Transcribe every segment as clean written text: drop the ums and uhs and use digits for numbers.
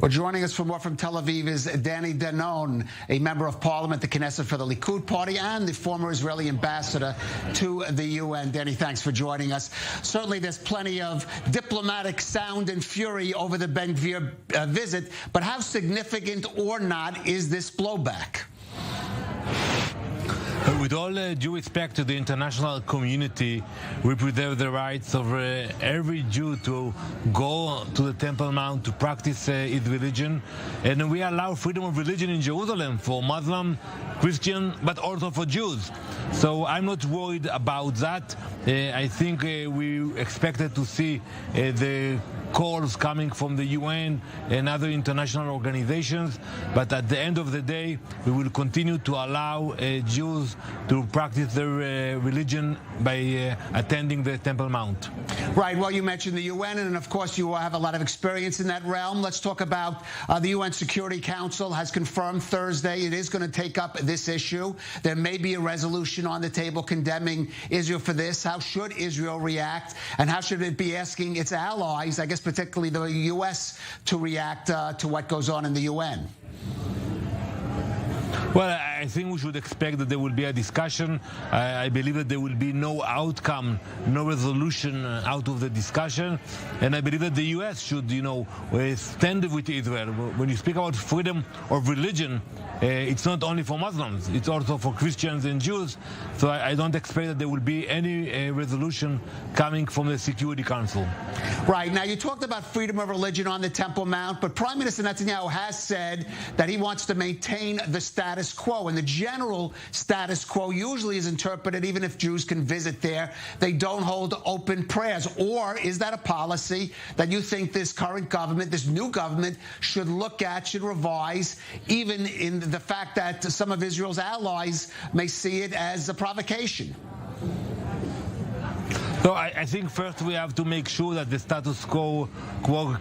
Well, joining us for more from Tel Aviv is Danny Danon, a member of parliament, the Knesset for the Likud party, and the former Israeli ambassador to the UN. Danny, thanks for joining us. Certainly, there's plenty of diplomatic sound and fury over the Ben-Gvir visit, but how significant or not is this blowback? With all due respect to the international community, we preserve the rights of every Jew to go to the Temple Mount to practice his religion, and we allow freedom of religion in Jerusalem for Muslim, Christian, but also for Jews. So I'm not worried about that. I think we expected to see the calls coming from the UN and other international organizations, but at the end of the day, we will continue to allow Jews to practice their religion by attending the Temple Mount. Right. Well, you mentioned the UN, and of course you have a lot of experience in that realm. Let's talk about the UN Security Council has confirmed Thursday it is going to take up this issue. There may be a resolution on the table condemning Israel for this. How should Israel react, and how should it be asking its allies, I guess particularly the U.S., to react to what goes on in the UN? Well, I think we should expect that there will be a discussion. I believe that there will be no outcome, no resolution out of the discussion. And I believe that the U.S. should, stand with Israel. When you speak about freedom of religion, it's not only for Muslims, it's also for Christians and Jews. So I don't expect that there will be any resolution coming from the Security Council. Right. Now, you talked about freedom of religion on the Temple Mount, but Prime Minister Netanyahu has said that he wants to maintain the status quo. And the general status quo usually is interpreted, even if Jews can visit there, they don't hold open prayers. Or is that a policy that you think this current government, this new government, should look at, should revise, even in the fact that some of Israel's allies may see it as a provocation? So I think first we have to make sure that the status quo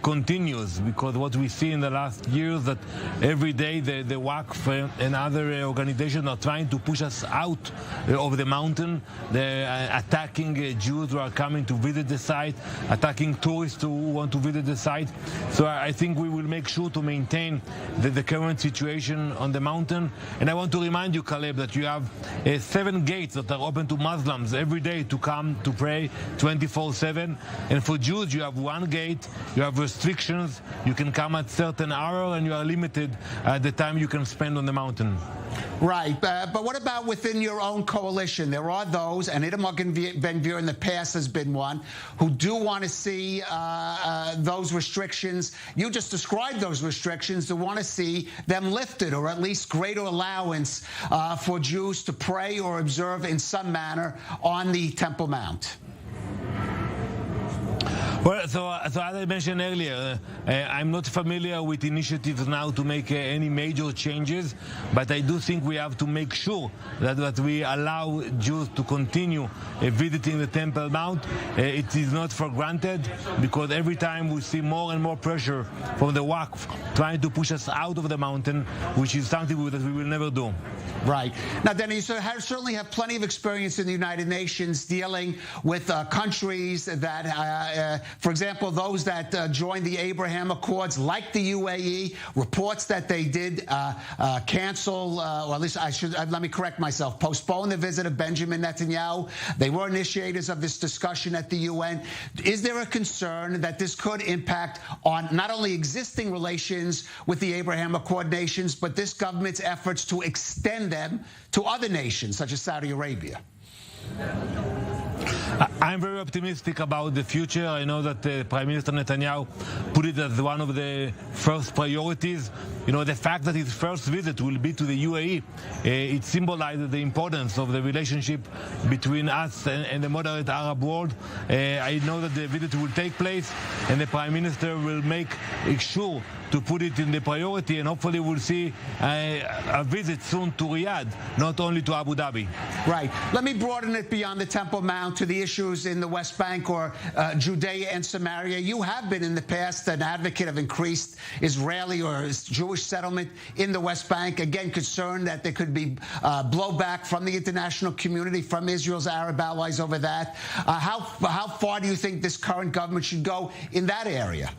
continues, because what we see in the last years that every day the Waqf and other organizations are trying to push us out of the mountain. They're attacking Jews who are coming to visit the site, attacking tourists who want to visit the site. So I think we will make sure to maintain the current situation on the mountain. And I want to remind you, Calev, that you have 7 gates that are open to Muslims every day to come to pray 24/7, and for Jews you have 1 gate. You have restrictions. You can come at certain hour, and you are limited at the time you can spend on the mountain. Right, but what about within your own coalition? There are those, and Itamar Ben-Gvir in the past has been one, who do want to see those restrictions. You just described those restrictions, to want to see them lifted, or at least greater allowance for Jews to pray or observe in some manner on the Temple Mount. Well, so as I mentioned earlier, I'm not familiar with initiatives now to make any major changes, but I do think we have to make sure that we allow Jews to continue visiting the Temple Mount. It is not for granted, because every time we see more and more pressure from the Waqf trying to push us out of the mountain, which is something that we will never do. Right. Now, Denny, you certainly have plenty of experience in the United Nations dealing with countries that, for example, those that joined the Abraham Accords, like the UAE, reports that they did cancel, or at least let me correct myself, postpone the visit of Benjamin Netanyahu. They were initiators of this discussion at the UN. Is there a concern that this could impact on not only existing relations with the Abraham Accord nations, but this government's efforts to extend them to other nations, such as Saudi Arabia? I'm very optimistic about the future. I know that Prime Minister Netanyahu put it as one of the first priorities. The fact that his first visit will be to the UAE, it symbolizes the importance of the relationship between us and the moderate Arab world. I know that the visit will take place, and the Prime Minister will make sure to put it in the priority, and hopefully we'll see a visit soon to Riyadh, not only to Abu Dhabi. Right. Let me broaden it beyond the Temple Mount to the issues in the West Bank, or Judea and Samaria. You have been in the past an advocate of increased Israeli or Jewish settlement in the West Bank, again concerned that there could be blowback from the international community, from Israel's Arab allies over that. How far do you think this current government should go in that area?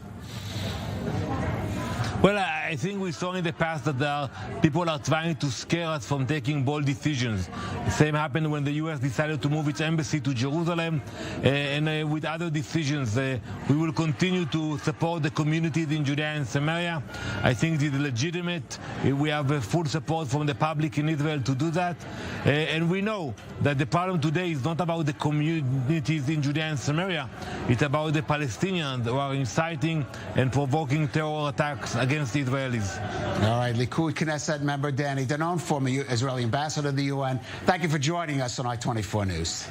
Well, I think we saw in the past that people are trying to scare us from taking bold decisions. The same happened when the U.S. decided to move its embassy to Jerusalem, and with other decisions. We will continue to support the communities in Judea and Samaria. I think it is legitimate. We have full support from the public in Israel to do that. And we know that the problem today is not about the communities in Judea and Samaria. It's about the Palestinians who are inciting and provoking terror attacks against Israelis. All right, Likud Knesset member Danny Danon, former Israeli ambassador to the UN. Thank you for joining us on I-24 News.